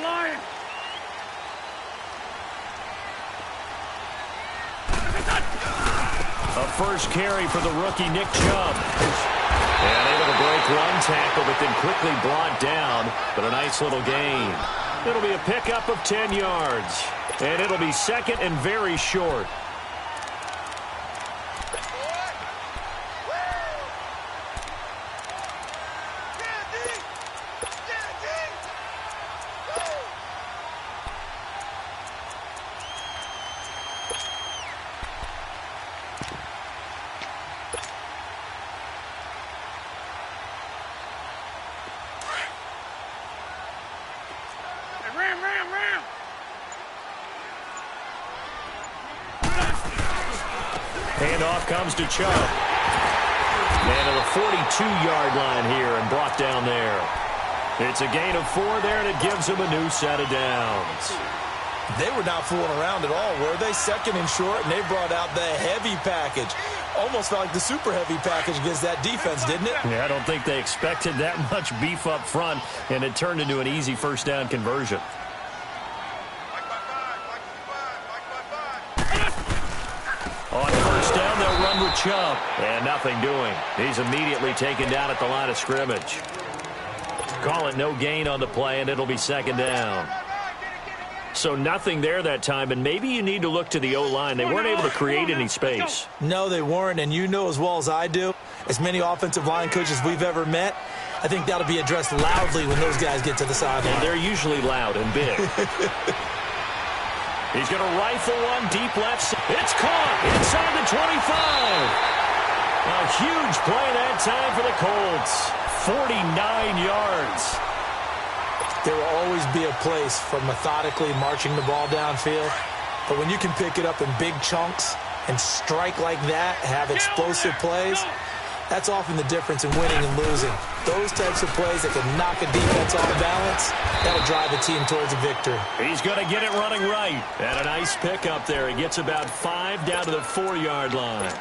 Line. A first carry for the rookie, Nick Chubb. And able to break one tackle, but then quickly brought down. But a nice little gain. It'll be a pickup of 10 yards. And it'll be second and very short. Ram. Handoff comes to Chubb. And to the 42-yard line here and brought down there. It's a gain of 4 there, and it gives him a new set of downs. They were not fooling around at all, were they? Second and short, and they brought out the heavy package. Almost felt like the super heavy package against that defense, didn't it? Yeah, I don't think they expected that much beef up front, and it turned into an easy first down conversion. On first down, they'll run with Chubb. And nothing doing. He's immediately taken down at the line of scrimmage. Call it no gain on the play, and it'll be second down. So nothing there that time, and maybe you need to look to the O-line. They weren't able to create any space. No, they weren't, and you know as well as I do, as many offensive line coaches we've ever met, I think that'll be addressed loudly when those guys get to the sideline. And they're usually loud and big. He's going to rifle one deep left. It's caught inside the 25. A huge play that time for the Colts. 49 yards. There will always be a place for methodically marching the ball downfield. But when you can pick it up in big chunks and strike like that, have explosive plays, that's often the difference in winning and losing. Those types of plays that can knock a defense off balance, that'll drive a team towards a victory. He's going to get it running right. And a nice pickup there. He gets about 5 down to the 4-yard line.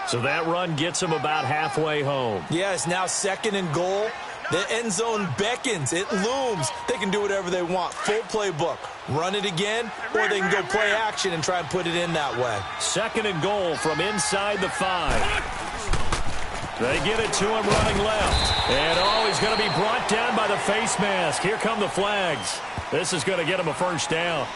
So that run gets him about halfway home. Yeah, it's now second and goal. The end zone beckons. It looms. They can do whatever they want. Full playbook. Run it again, or they can go play action and try and put it in that way. Second and goal from inside the 5. They get it to him running left. And, he's going to be brought down by the face mask. Here come the flags. This is going to get him a first down.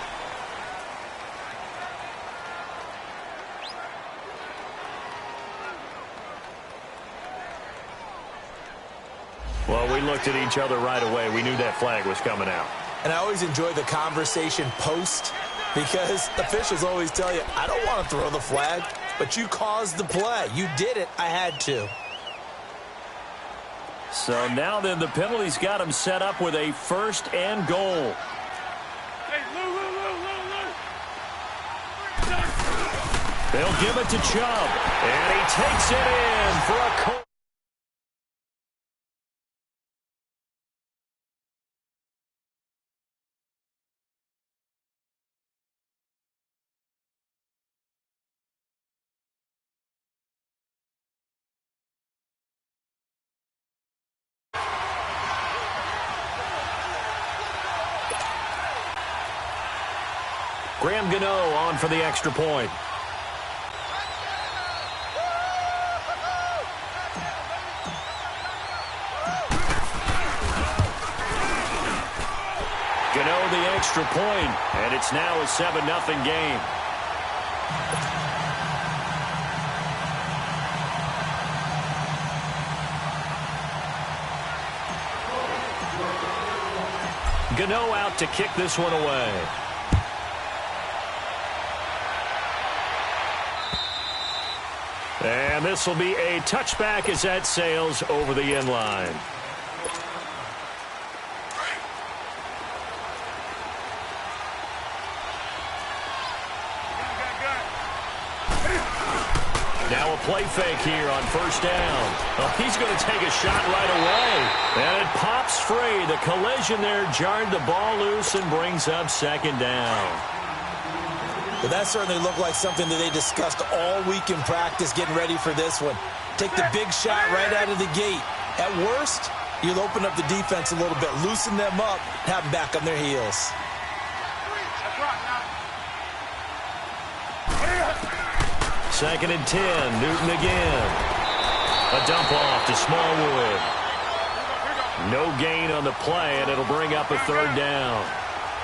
Well, we looked at each other right away. We knew that flag was coming out. And I always enjoy the conversation post because officials always tell you, I don't want to throw the flag, but you caused the play. You did it. I had to. So now then the penalty's got him set up with a first and goal. They'll give it to Chubb. And he takes it in for a Colt. Graham Gano on for the extra point. Gano the extra point, and it's now a 7-0 game. Gano out to kick this one away. And this will be a touchback as that sails over the end line. Now a play fake here on first down. Oh, he's going to take a shot right away. And it pops free. The collision there jarred the ball loose and brings up second down. Well, that certainly looked like something that they discussed all week in practice getting ready for this one. Take the big shot right out of the gate. At worst, you'll open up the defense a little bit, loosen them up, have them back on their heels. Second and 10, Newton again. A dump off to Smallwood. No gain on the play, and it'll bring up a third down.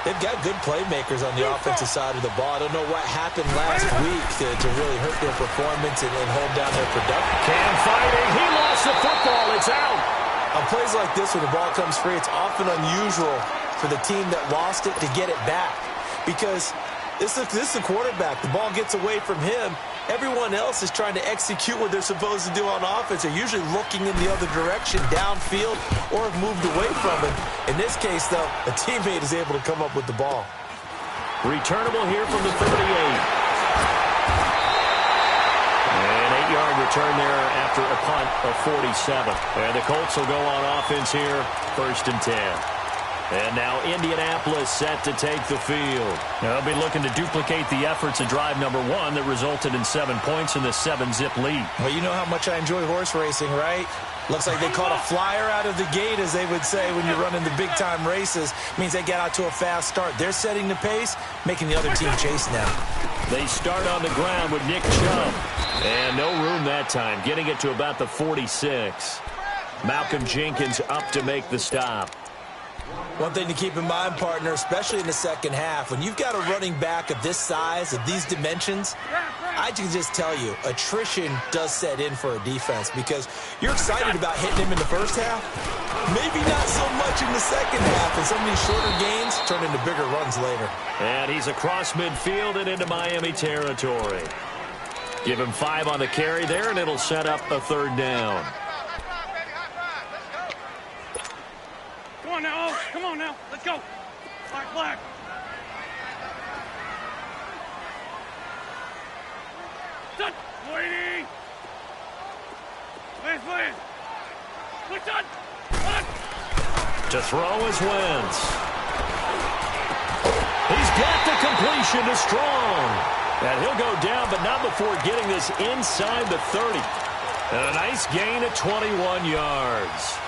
They've got good playmakers on the offensive side of the ball. I don't know what happened last week to really hurt their performance and hold down their production. Cam fighting. He lost the football. It's out. On plays like this where the ball comes free, it's often unusual for the team that lost it to get it back. Because this is a quarterback. The ball gets away from him. Everyone else is trying to execute what they're supposed to do on offense. They're usually looking in the other direction, downfield, or have moved away from it. In this case, though, a teammate is able to come up with the ball. Returnable here from the 38. An 8-yard return there after a punt of 47. And the Colts will go on offense here, 1st and 10. And now Indianapolis set to take the field. They'll be looking to duplicate the efforts of drive number 1 that resulted in 7 points in the 7-zip lead. Well, you know how much I enjoy horse racing, right? Looks like they caught a flyer out of the gate, as they would say when you're running the big-time races. Means they get out to a fast start. They're setting the pace, making the other team chase now. They start on the ground with Nick Chubb. And no room that time, getting it to about the 46. Malcolm Jenkins up to make the stop. One thing to keep in mind, partner, especially in the second half, when you've got a running back of this size, of these dimensions, I can just tell you, attrition does set in for a defense because you're excited about hitting him in the first half, maybe not so much in the second half, and some of these shorter gains turn into bigger runs later. And he's across midfield and into Miami territory. Give him 5 on the carry there, and it'll set up a third down. Come on now, let's go. Flag. Done. Waiting. Please. Click done. To throw is Wentz. He's got the completion to Strong. And he'll go down, but not before getting this inside the 30. And a nice gain of 21 yards.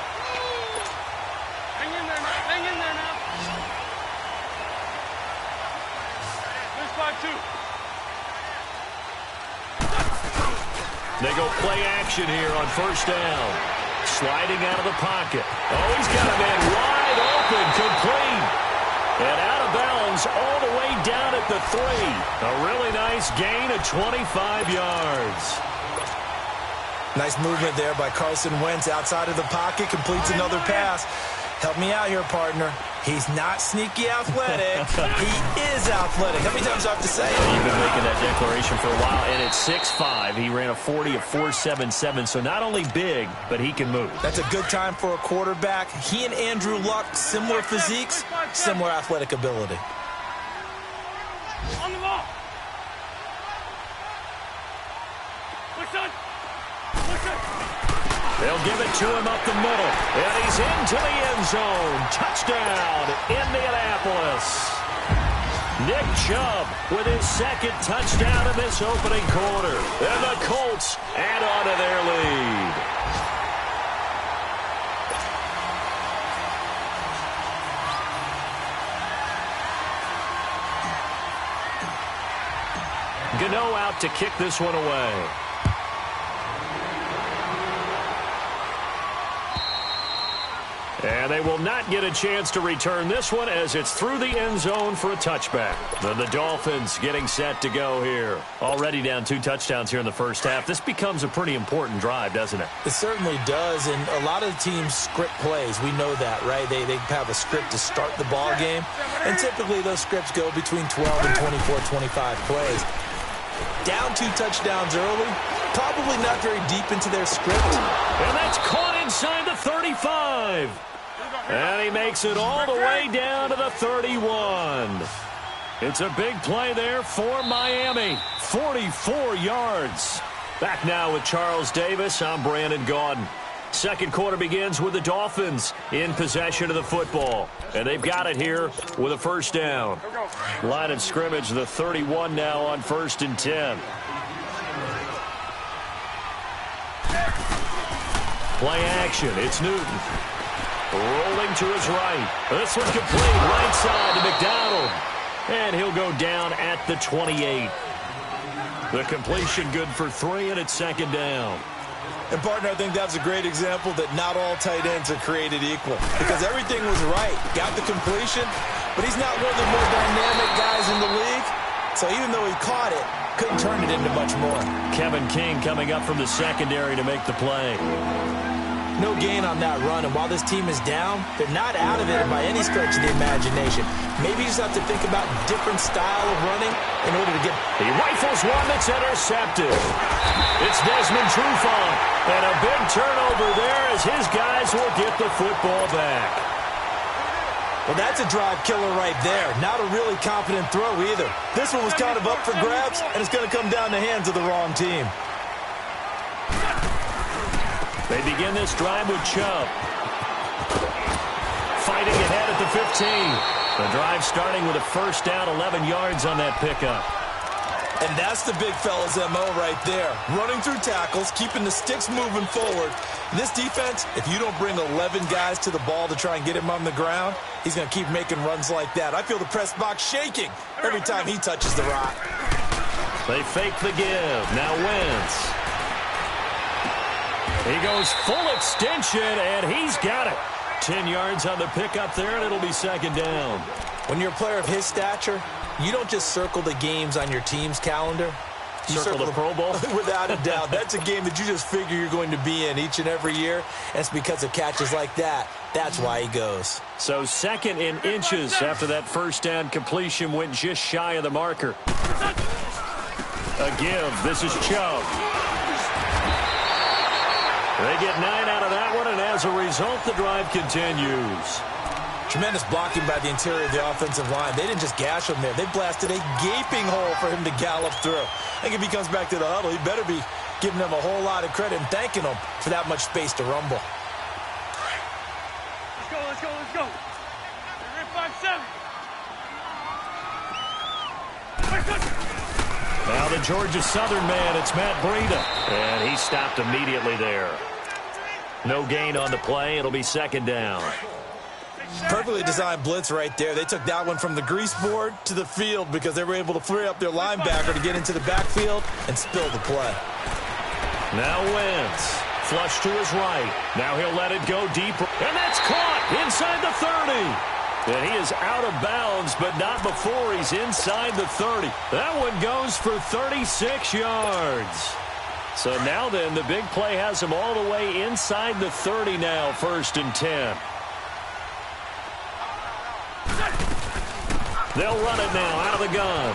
They go play action here on first down. Sliding out of the pocket. Oh, he's got a man wide open, complete. And out of bounds all the way down at the 3. A really nice gain of 25 yards. Nice movement there by Carson Wentz outside of the pocket. Completes another pass. Help me out here, partner. He's not sneaky athletic. He is athletic. How many times do I have to say it? You've been making that declaration for a while, and at 6'5", he ran a 40 of 4.77, so not only big, but he can move. That's a good time for a quarterback. He and Andrew Luck, similar physiques, similar athletic ability. On the ball. They'll give it to him up the middle. And he's into the end zone. Touchdown, Indianapolis. Nick Chubb with his second touchdown in this opening quarter. And the Colts add on to their lead. Gano out to kick this one away. And they will not get a chance to return this one as it's through the end zone for a touchback. Then the Dolphins getting set to go here. Already down 2 touchdowns here in the first half. This becomes a pretty important drive, doesn't it? It certainly does, and a lot of teams script plays. We know that, right? They have a script to start the ball game, and typically those scripts go between 12 and 24, 25 plays. Down 2 touchdowns early, probably not very deep into their script. And that's caught inside the 35. And he makes it all the way down to the 31. It's a big play there for Miami. 44 yards. Back now with Charles Davis. I'm Brandon Gaudin. Second quarter begins with the Dolphins in possession of the football. And they've got it here with a first down. Line of scrimmage, the 31 now on 1st and 10. Play action. It's Newton. Rolling to his right. This one complete. Right side to McDonald. And he'll go down at the 28. The completion good for 3, and it's second down. And, partner, I think that was a great example that not all tight ends are created equal. Because everything was right. Got the completion, but he's not one of the more dynamic guys in the league. So even though he caught it, couldn't turn it into much more. Kevin King coming up from the secondary to make the play. No gain on that run, and while this team is down, they're not out of it by any stretch of the imagination. Maybe you just have to think about different style of running in order to get... He rifles one that's intercepted. It's Desmond Trufant, and a big turnover there as his guys will get the football back. Well, that's a drive killer right there. Not a really confident throw either. This one was kind of up for grabs, and it's going to come down the hands of the wrong team. They begin this drive with Chubb. Fighting ahead at the 15. The drive starting with a first down, 11 yards on that pickup. And that's the big fella's MO right there. Running through tackles, keeping the sticks moving forward. This defense, if you don't bring 11 guys to the ball to try and get him on the ground, he's going to keep making runs like that. I feel the press box shaking every time he touches the rock. They fake the give. Now Wentz. He goes full extension, and he's got it. 10 yards on the pickup there, and it'll be second down. When you're a player of his stature, you don't just circle the games on your team's calendar. You circle the Pro Bowl? Without a doubt. That's a game that you just figure you're going to be in each and every year. And it's because of catches like that. That's why he goes. So second in inches after that first down completion went just shy of the marker. A give. This is Chubb. They get 9 out of that one, and as a result, the drive continues. Tremendous blocking by the interior of the offensive line. They didn't just gash him there. They blasted a gaping hole for him to gallop through. I think if he comes back to the huddle, he better be giving them a whole lot of credit and thanking them for that much space to rumble. Let's go, let's go, let's go. We're in 5-7. Now the Georgia Southern man, it's Matt Breida. And he stopped immediately there. No gain on the play. It'll be second down. Perfectly designed blitz right there. They took that one from the grease board to the field because they were able to free up their linebacker to get into the backfield and spill the play. Now Wentz. Flush to his right. Now he'll let it go deep. And that's caught inside the 30. And he is out of bounds, but not before he's inside the 30. That one goes for 36 yards. So now then, the big play has him all the way inside the 30 now, 1st and 10. They'll run it now out of the gun.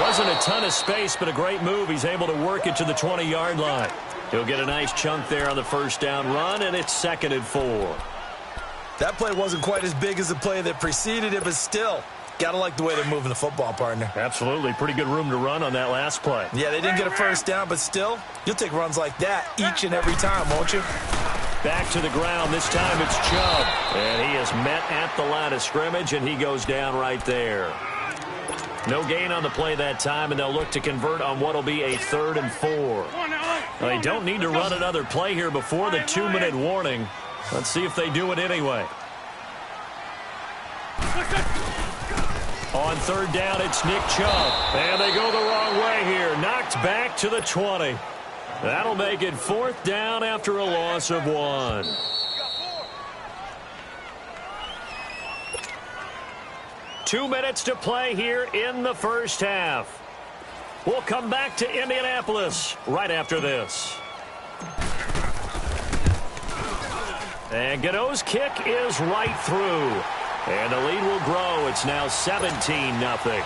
Wasn't a ton of space, but a great move. He's able to work it to the 20-yard line. He'll get a nice chunk there on the first down run, and it's 2nd and 4. That play wasn't quite as big as the play that preceded it, but still, got to like the way they're moving the football, partner. Absolutely. Pretty good room to run on that last play. Yeah, they didn't get a first down, but still, you'll take runs like that each and every time, won't you? Back to the ground. This time it's Chubb. And he is met at the line of scrimmage, and he goes down right there. No gain on the play that time, and they'll look to convert on what will be a 3rd and 4. They don't need to run another play here before the 2-minute warning. Let's see if they do it anyway. On 3rd down, it's Nick Chubb. And they go the wrong way here. Knocked back to the 20. That'll make it 4th down after a loss of 1. Two minutes to play here in the first half. We'll come back to Indianapolis right after this. And Gano's kick is right through. And the lead will grow. It's now 17-0.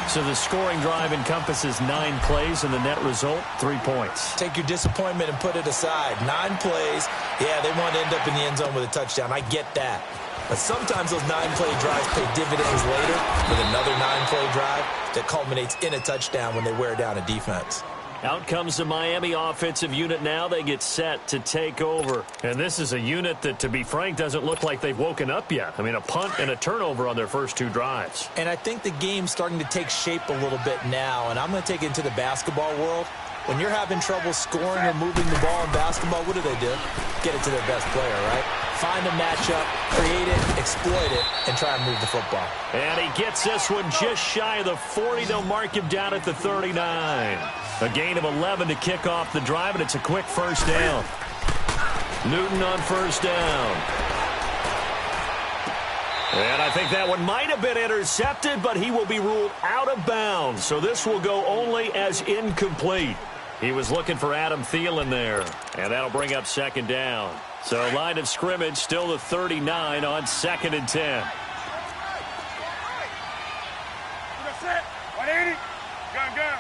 So the scoring drive encompasses 9 plays, and the net result, 3 points. Take your disappointment and put it aside. 9 plays. Yeah, they want to end up in the end zone with a touchdown. I get that. But sometimes those 9-play drives pay dividends later with another 9-play drive that culminates in a touchdown when they wear down a defense. Out comes the Miami offensive unit now. They get set to take over. And this is a unit that, to be frank, doesn't look like they've woken up yet. I mean, a punt and a turnover on their first 2 drives. And I think the game's starting to take shape a little bit now. And I'm going to take it into the basketball world. When you're having trouble scoring or moving the ball in basketball, what do? Get it to their best player, right? Find a matchup, create it, exploit it, and try and move the football. And he gets this one just shy of the 40. They'll mark him down at the 39. A gain of 11 to kick off the drive, and it's a quick first down. Newton on first down. And I think that one might have been intercepted, but he will be ruled out of bounds. So this will go only as incomplete. He was looking for Adam Thielen there, and that'll bring up second down. So line of scrimmage still the 39 on 2nd and 10. Set. 180. Gun.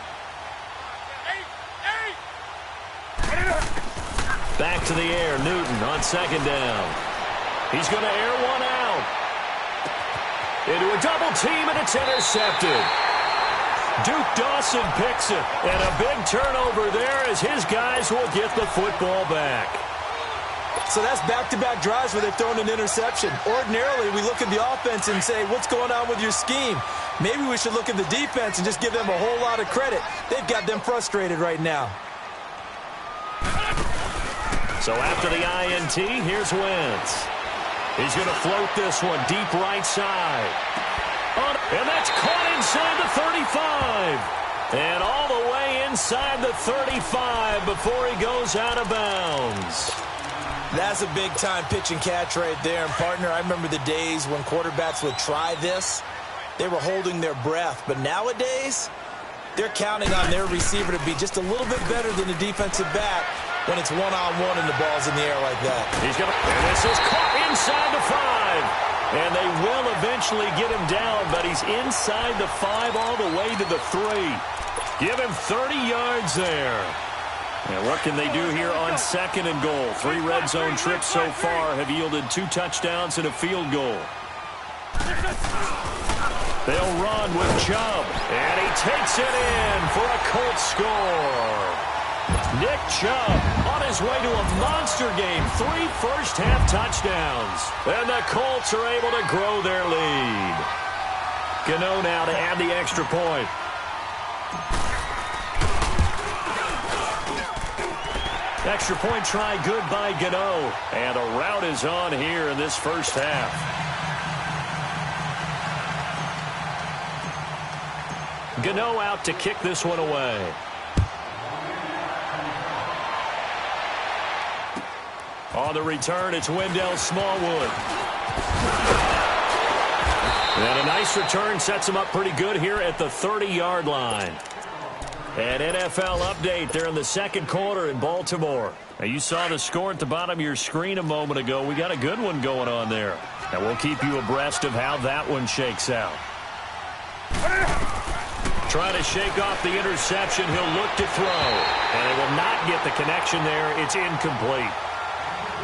Back to the air, Newton on 2nd down. He's going to air one out. Into a double team, and it's intercepted. Duke Dawson picks it, and a big turnover there as his guys will get the football back. So that's back-to-back drives where they're throwing an interception. Ordinarily, we look at the offense and say, what's going on with your scheme? Maybe we should look at the defense and just give them a whole lot of credit. They've got them frustrated right now. So after the INT, here's Wentz. He's going to float this one deep right side. And that's caught inside the 35. And all the way inside the 35 before he goes out of bounds. That's a big-time pitch and catch right there. And, partner, I remember the days when quarterbacks would try this. They were holding their breath. But nowadays, they're counting on their receiver to be just a little bit better than the defensive back when it's one-on-one and the ball's in the air like that. And this is caught inside the 5. And they will eventually get him down, but he's inside the 5 all the way to the 3. Give him 30 yards there. And what can they do here on 2nd and goal? 3 red zone trips so far have yielded 2 touchdowns and a field goal. They'll run with Chubb, and he takes it in for a Colts score. Nick Chubb on his way to a monster game. 3 first-half touchdowns. And the Colts are able to grow their lead. Gano now to add the extra point. Extra point try good by Gano. And a rout is on here in this first half. Gano out to kick this one away. On the return, it's Wendell Smallwood. And a nice return sets him up pretty good here at the 30-yard line. An NFL update there in the second quarter in Baltimore. Now, you saw the score at the bottom of your screen a moment ago. We got a good one going on there. And we'll keep you abreast of how that one shakes out. Trying to shake off the interception. He'll look to throw. And they will not get the connection there. It's incomplete.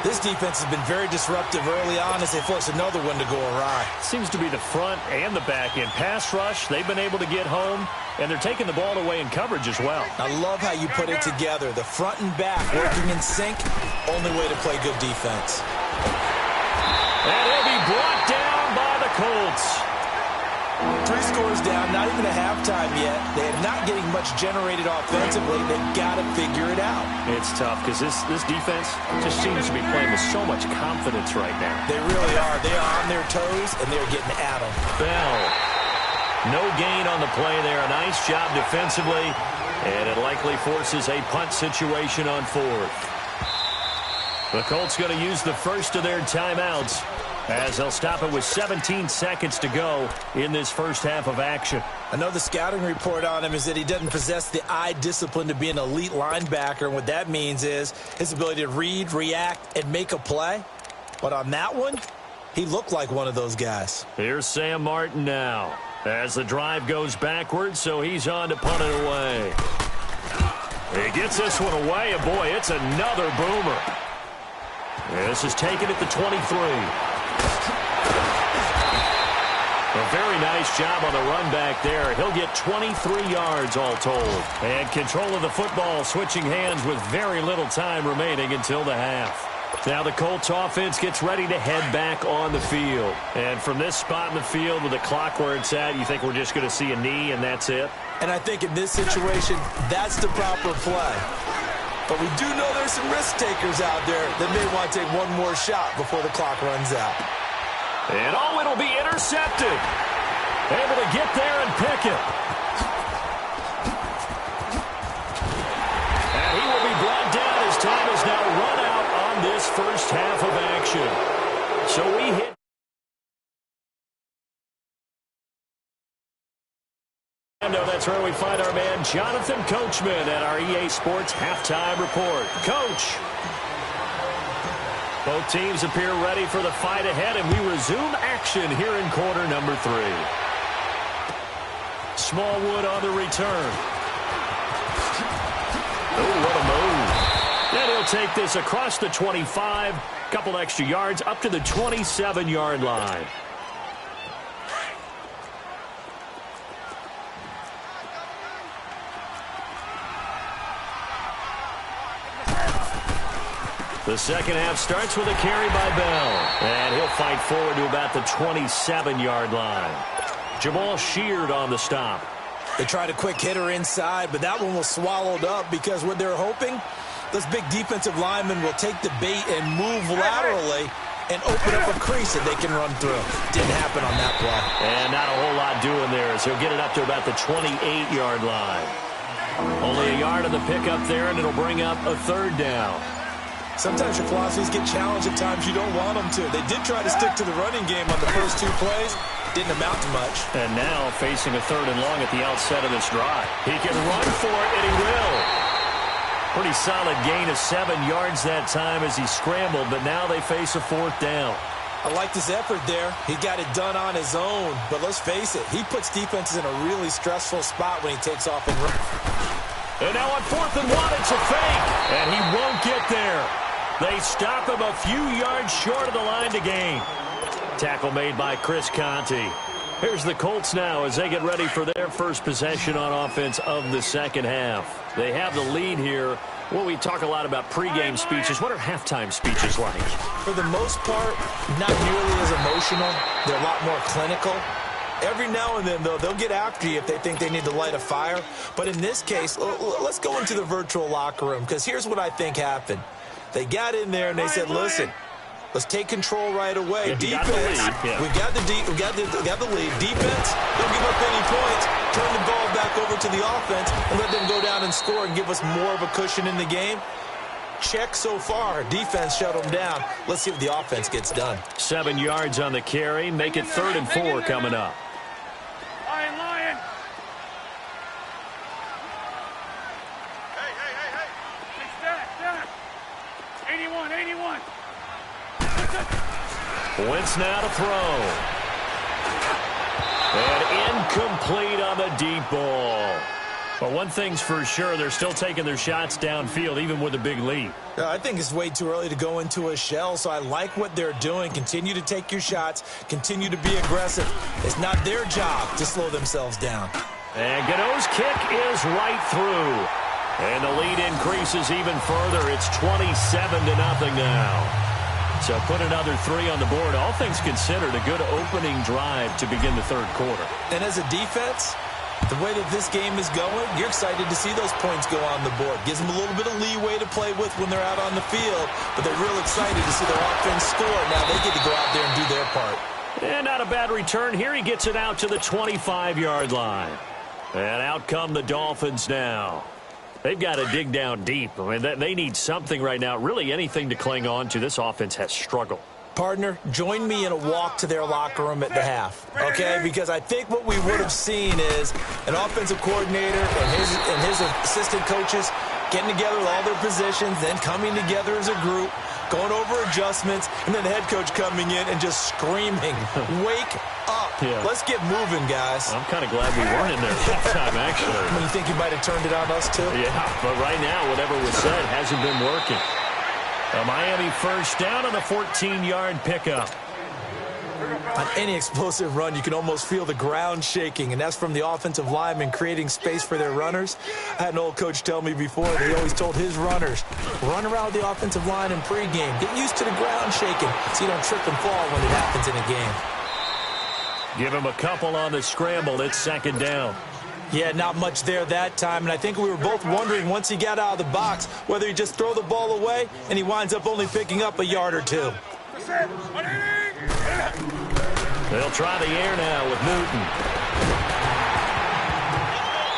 This defense has been very disruptive early on as they force another one to go awry. Seems to be the front and the back end. Pass rush, they've been able to get home, and they're taking the ball away in coverage as well. I love how you put it together. The front and back working in sync, only way to play good defense. And he'll be brought down by the Colts. 3 scores down, not even a halftime yet. They are not getting much generated offensively. They've got to figure it out. It's tough because this defense just seems to be playing with so much confidence right now. They really are. They are on their toes, and they're getting at them. Bell. No gain on the play there. A nice job defensively, and it likely forces a punt situation on 4th. The Colts going to use the first of their timeouts, as they'll stop it with 17 seconds to go in this first half of action. I know the scouting report on him is that he doesn't possess the eye discipline to be an elite linebacker. And what that means is his ability to read, react, and make a play. But on that one, he looked like one of those guys. Here's Sam Martin now as the drive goes backwards, so he's on to punt it away. He gets this one away, and boy, it's another boomer. This is taken at the 23. A very nice job on the run back there. He'll get 23 yards all told. And control of the football switching hands with very little time remaining until the half. Now the Colts offense gets ready to head back on the field. And from this spot in the field with the clock where it's at, you think we're just going to see a knee and that's it? And I think in this situation, that's the proper play. But we do know there's some risk takers out there that may want to take one more shot before the clock runs out. And it'll be intercepted. Able to get there and pick it. And he will be brought down as time is now run out on this first half of action. So we hit. No, that's where we find our man Jonathan Coachman at our EA Sports Halftime Report. Coach. Both teams appear ready for the fight ahead, and we resume action here in quarter number 3. Smallwood on the return. Oh, what a move. And he'll take this across the 25, couple extra yards up to the 27-yard line. The second half starts with a carry by Bell. And he'll fight forward to about the 27-yard line. Jamal Sheard on the stop. They tried a quick hitter inside, but that one was swallowed up because what they're hoping, those big defensive linemen will take the bait and move laterally and open up a crease that they can run through. Didn't happen on that play. And not a whole lot doing there as he'll get it up to about the 28-yard line. Only a yard on the pickup there, and it'll bring up a third down. Sometimes your philosophies get challenged at times you don't want them to. They did try to stick to the running game on the first 2 plays. Didn't amount to much. And now facing a third and long at the outset of this drive. He can run for it, and he will. Pretty solid gain of 7 yards that time as he scrambled, but now they face a 4th down. I like his effort there. He got it done on his own. But let's face it, he puts defenses in a really stressful spot when he takes off and runs. And now on 4th and 1, it's a fake. And he won't get there. They stop him a few yards short of the line to gain. Tackle made by Chris Conte. Here's the Colts now as they get ready for their first possession on offense of the second half. They have the lead here. Well, we talk a lot about pregame speeches. What are halftime speeches like? For the most part, not nearly as emotional. They're a lot more clinical. Every now and then, though, they'll get after you if they think they need to light a fire. But in this case, let's go into the virtual locker room, because here's what I think happened. They got in there and they said, listen, let's take control right away. Defense, we got the lead. Defense, don't give up any points. Turn the ball back over to the offense and let them go down and score and give us more of a cushion in the game. Check so far. Defense shut them down. Let's see what the offense gets done. 7 yards on the carry. Make it 3rd and 4 coming up. Lion. Hey. Stack. 81. Wentz now to throw. And incomplete on the deep ball. But one thing's for sure, they're still taking their shots downfield, even with a big lead. I think it's way too early to go into a shell, so I like what they're doing. Continue to take your shots. Continue to be aggressive. It's not their job to slow themselves down. And Gano's kick is right through. And the lead increases even further. It's 27-0 now. So put another 3 on the board. All things considered, a good opening drive to begin the third quarter. And as a defense, the way that this game is going, you're excited to see those points go on the board. Gives them a little bit of leeway to play with when they're out on the field, but they're real excited to see their offense score. Now they get to go out there and do their part. And not a bad return here. He gets it out to the 25-yard line. And out come the Dolphins now. They've got to dig down deep. I mean, they need something right now, really anything to cling on to. This offense has struggled. Partner, join me in a walk to their locker room at the half, okay? Because I think what we would have seen is an offensive coordinator and his assistant coaches getting together with all their positions, then coming together as a group, going over adjustments, and then the head coach coming in and just screaming, wake up. Yeah. Let's get moving, guys. I'm kind of glad we weren't in there that time, actually. You think you might have turned it on us, too? Yeah, but right now, whatever was said hasn't been working. A Miami first down on the 14-yard pickup. On any explosive run, you can almost feel the ground shaking, and that's from the offensive linemen creating space for their runners. I had an old coach tell me before that he always told his runners, run around the offensive line in pregame. Get used to the ground shaking so you don't trip and fall when it happens in a game. Give him a couple on the scramble. It's second down. Yeah, not much there that time, and I think we were both wondering once he got out of the box whether he just throw the ball away and he winds up only picking up a yard or two. They'll try the air now with Newton.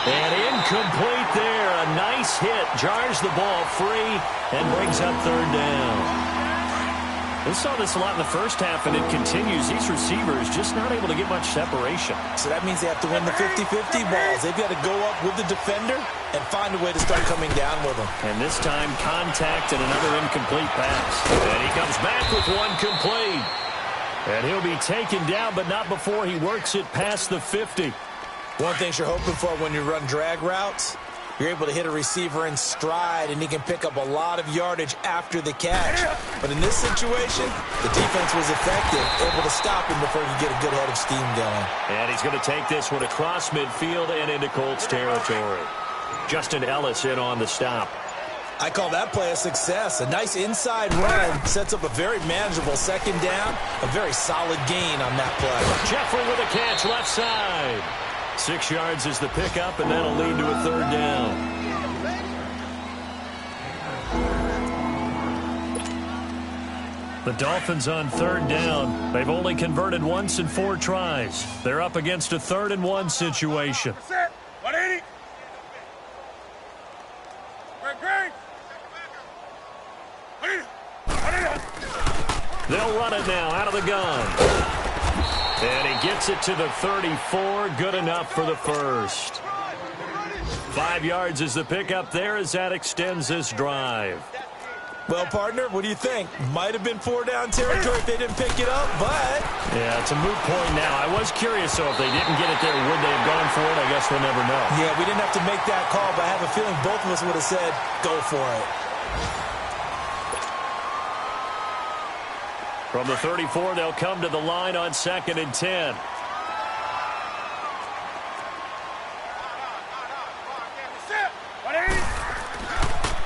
And incomplete there. A nice hit. Jars the ball free and brings up third down. We saw this a lot in the first half, and it continues. These receivers just not able to get much separation. So that means they have to win the 50-50 balls. They've got to go up with the defender and find a way to start coming down with them. And this time, contact and another incomplete pass. And he comes back with one complete. And he'll be taken down, but not before he works it past the 50. One thing you're hoping for when you run drag routes, you're able to hit a receiver in stride, and he can pick up a lot of yardage after the catch. But in this situation, the defense was effective, able to stop him before he could get a good head of steam going. And he's going to take this one across midfield and into Colts territory. Justin Ellis in on the stop. I call that play a success. A nice inside run sets up a very manageable second down, a very solid gain on that play. Jeffrey with a catch left side. 6 yards is the pickup, and that'll lead to a third down. The Dolphins on third down. They've only converted once in 4 tries. They're up against a 3rd-and-1 situation. They'll run it now out of the gun. And he gets it to the 34. Good enough for the first. 5 yards is the pickup there as that extends this drive. Well, partner, what do you think? Might have been 4-down territory if they didn't pick it up, but... Yeah, it's a moot point now. I was curious, so if they didn't get it there, would they have gone for it? I guess we'll never know. Yeah, we didn't have to make that call, but I have a feeling both of us would have said, go for it. From the 34, they'll come to the line on 2nd and 10.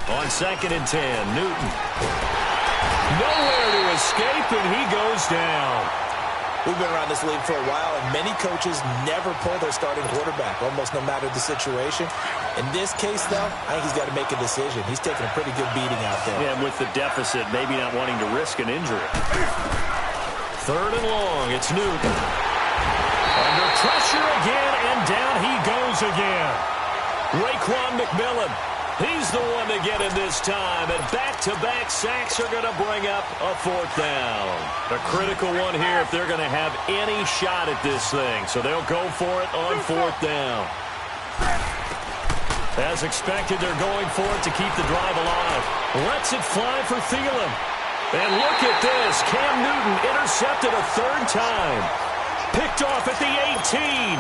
On 2nd and 10, Newton. Nowhere to escape, and he goes down. We've been around this league for a while, and many coaches never pull their starting quarterback, almost no matter the situation. In this case, though, I think he's got to make a decision. He's taking a pretty good beating out there. Yeah, and with the deficit, maybe not wanting to risk an injury. 3rd and long, it's Newton. Under pressure again, and down he goes again. Raekwon McMillan. He's the one to get him this time, and back-to-back sacks are going to bring up a 4th down. A critical one here if they're going to have any shot at this thing, so they'll go for it on 4th down. As expected, they're going for it to keep the drive alive. Lets it fly for Thielen. And look at this. Cam Newton intercepted a 3rd time. Picked off at the 18.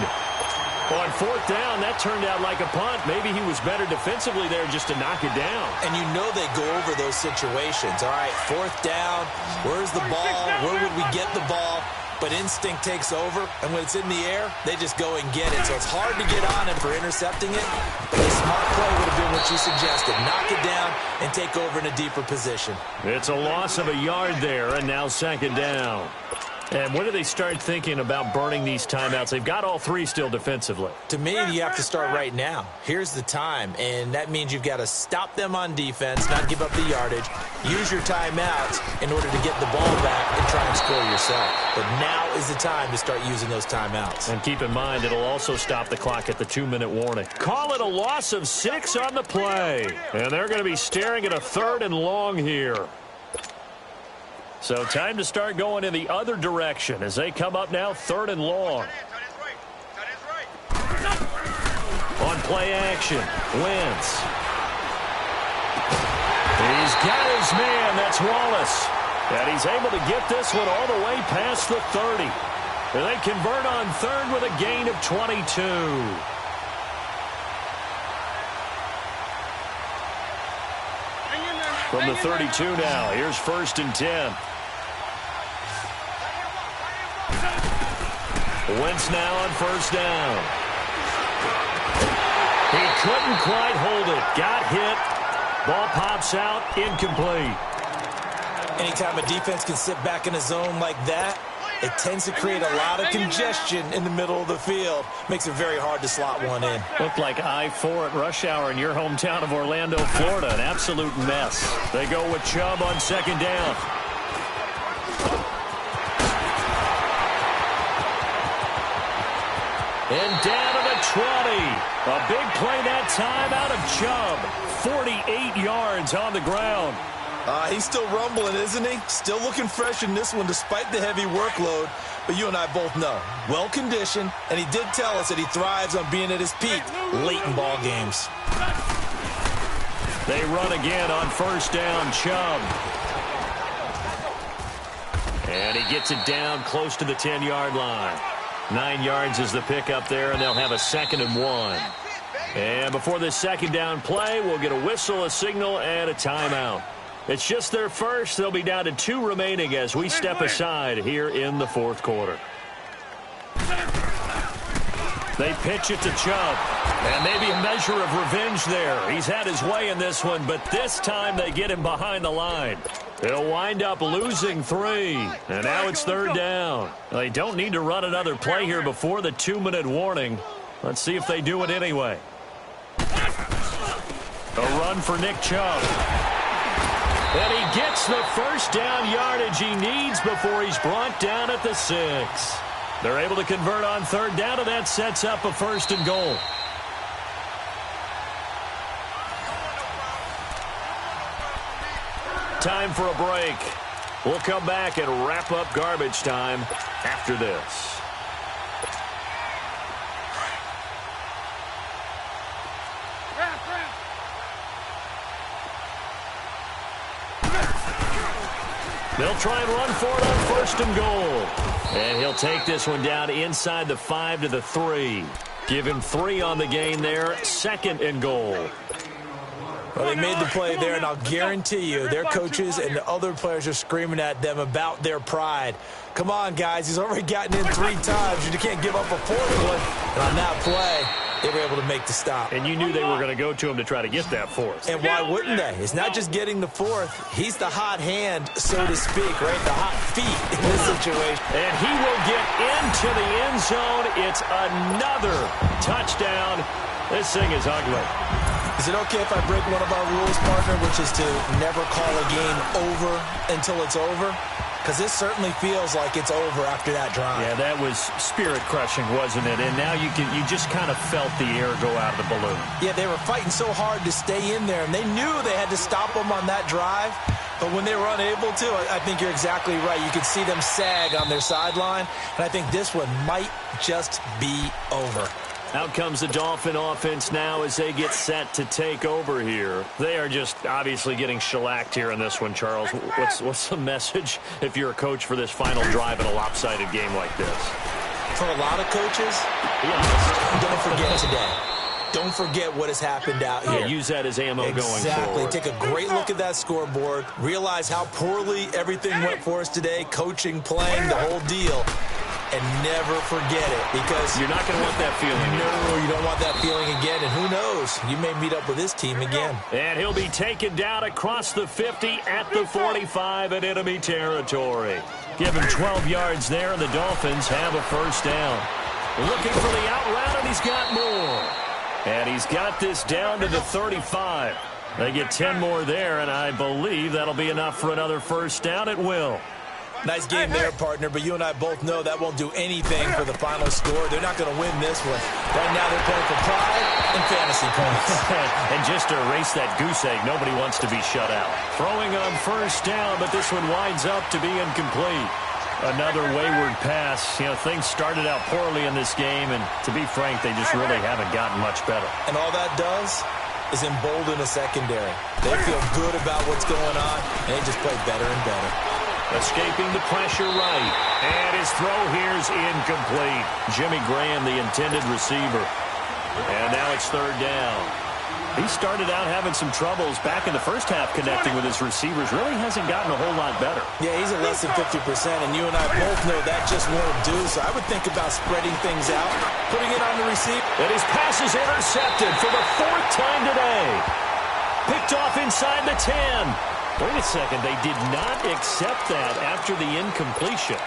On 4th down, that turned out like a punt. Maybe he was better defensively there just to knock it down. And you know they go over those situations. All right, 4th down, where's the ball? Where would we get the ball? But instinct takes over, and when it's in the air, they just go and get it. So it's hard to get on him for intercepting it, but the smart play would have been what you suggested. Knock it down and take over in a deeper position. It's a loss of a yard there, and now 2nd down. And when do they start thinking about burning these timeouts? They've got all 3 still defensively. To me, you have to start right now. Here's the time, and that means you've got to stop them on defense, not give up the yardage, use your timeouts in order to get the ball back and try and score yourself. But now is the time to start using those timeouts. And keep in mind, it'll also stop the clock at the 2-minute warning. Call it a loss of 6 on the play. And they're going to be staring at a 3rd and long here. So time to start going in the other direction as they come up now 3rd and long. On play action, Wentz. He's got his man, that's Wallace. And he's able to get this one all the way past the 30. And they convert on 3rd with a gain of 22. From the 32 now, here's 1st and 10. Wentz now on first down. He couldn't quite hold it. Got hit. Ball pops out. Incomplete. Anytime a defense can sit back in a zone like that, it tends to create a lot of congestion in the middle of the field. Makes it very hard to slot one in. Looked like I-4 at rush hour in your hometown of Orlando, Florida. An absolute mess. They go with Chubb on second down. And down to the 20. A big play that time out of Chubb. 48 yards on the ground. He's still rumbling, isn't he? Still looking fresh in this one despite the heavy workload. But you and I both know, well-conditioned, and he did tell us that he thrives on being at his peak late in ball games. They run again on first down, Chubb. And he gets it down close to the 10-yard line. 9 yards is the pickup there, and they'll have a 2nd and 1. And before this second down play, we'll get a whistle, a signal, and a timeout. It's just their first. They'll be down to 2 remaining as we step aside here in the fourth quarter. They pitch it to Chubb. And maybe a measure of revenge there. He's had his way in this one, but this time they get him behind the line. They'll wind up losing 3. And now it's third down. They don't need to run another play here before the 2-minute warning. Let's see if they do it anyway. A run for Nick Chubb. And he gets the first down yardage he needs before he's brought down at the 6. They're able to convert on third down, and that sets up a 1st and goal. Time for a break. We'll come back and wrap up garbage time after this. They'll try and run for it on 1st and goal. And he'll take this one down inside the 5 to the 3. Give him 3 on the gain there. 2nd and goal. Well, they made the play there, and I'll guarantee you their coaches and the other players are screaming at them about their pride. Come on, guys. He's already gotten in 3 times. You can't give up a 4th one. And on that play, they were able to make the stop. And you knew they were going to go to him to try to get that 4th. And why wouldn't they? It's not just getting the 4th. He's the hot hand, so to speak, right? The hot feet in this situation. And he will get into the end zone. It's another touchdown. This thing is ugly. Is it okay if I break one of our rules, partner, which is to never call a game over until it's over? Because this certainly feels like it's over after that drive. Yeah, that was spirit-crushing, wasn't it? And now you just kind of felt the air go out of the balloon. Yeah, they were fighting so hard to stay in there, and they knew they had to stop them on that drive. But when they were unable to, I think you're exactly right. You could see them sag on their sideline, and I think this one might just be over. Out comes the Dolphin offense now as they get set to take over here. They are just obviously getting shellacked here in this one, Charles. What's the message if you're a coach for this final drive in a lopsided game like this? For a lot of coaches, don't forget today. Don't forget what has happened out here. Yeah, use that as ammo going forward. Exactly. Take a great look at that scoreboard. Realize how poorly everything went for us today. Coaching, playing, the whole deal. And never forget it, because you're not going to want that feeling. No, you don't want that feeling again. And who knows? You may meet up with this team again. And he'll be taken down across the 50 at the 45 in enemy territory. Give him 12 yards there, and the Dolphins have a 1st down. Looking for the out route, and he's got more. And he's got this down to the 35. They get 10 more there, and I believe that'll be enough for another 1st down. It will. Nice game there, partner, but you and I both know that won't do anything for the final score. They're not going to win this one. Right now they're playing for pride and fantasy points. And just to erase that goose egg, nobody wants to be shut out. Throwing on 1st down, but this one winds up to be incomplete. Another wayward pass. You know, things started out poorly in this game, and to be frank, they just really haven't gotten much better. And all that does is embolden a secondary. They feel good about what's going on, and they just play better and better. Escaping the pressure right. And his throw here's incomplete. Jimmy Graham, the intended receiver. And now it's 3rd down. He started out having some troubles back in the first half connecting with his receivers. Really hasn't gotten a whole lot better. Yeah, he's at less than 50%, and you and I both know that just won't do. So I would think about spreading things out, putting it on the receiver. And his pass is intercepted for the 4th time today. Picked off inside the 10. Wait a second. They did not accept that after the incompletion.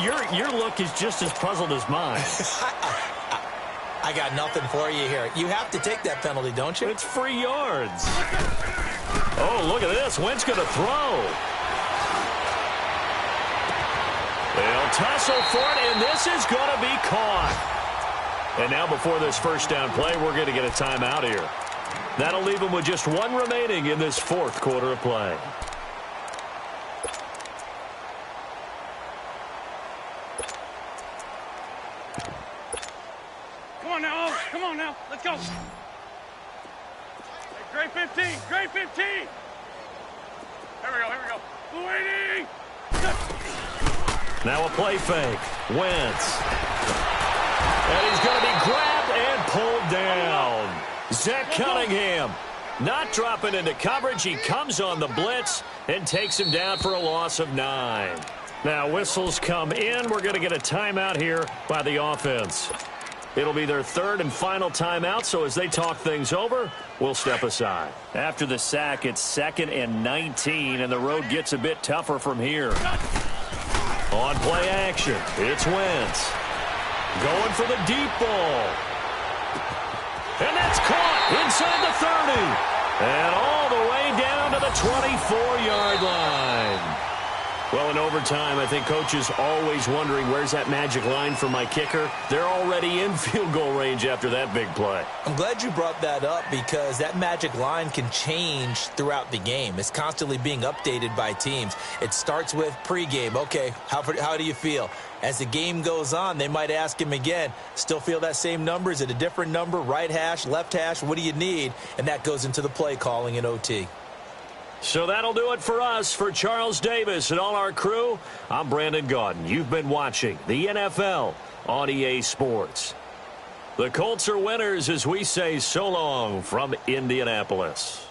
Your look is just as puzzled as mine. I got nothing for you here. You have to take that penalty, don't you? It's free yards. Oh, look at this. Wentz going to throw. They'll tussle for it, and this is going to be caught. And now before this first down play, we're going to get a timeout here. That'll leave them with just 1 remaining in this 4th quarter of play. Come on now. Let's go. Hey, grade 15. Grade 15. Here we go. Waiting. Now a play fake. Wentz. And he's going to be grabbed and pulled down. Zach Cunningham not dropping into coverage. He comes on the blitz and takes him down for a loss of 9. Now whistles come in. We're going to get a timeout here by the offense. It'll be their 3rd and final timeout, so as they talk things over, we'll step aside. After the sack, it's 2nd and 19, and the road gets a bit tougher from here. On play action, it's Wentz. Going for the deep ball. And that's caught inside the 30. And all the way down to the 24-yard line. Well, in overtime, I think coaches always wondering, where's that magic line for my kicker? They're already in field goal range after that big play. I'm glad you brought that up because that magic line can change throughout the game. It's constantly being updated by teams. It starts with pregame. Okay, how do you feel? As the game goes on, they might ask him again, still feel that same number? Is it a different number? Right hash, left hash? What do you need? And that goes into the play calling in OT. So that'll do it for us. For Charles Davis and all our crew, I'm Brandon Gaudin. You've been watching the NFL on EA Sports. The Colts are winners as we say so long from Indianapolis.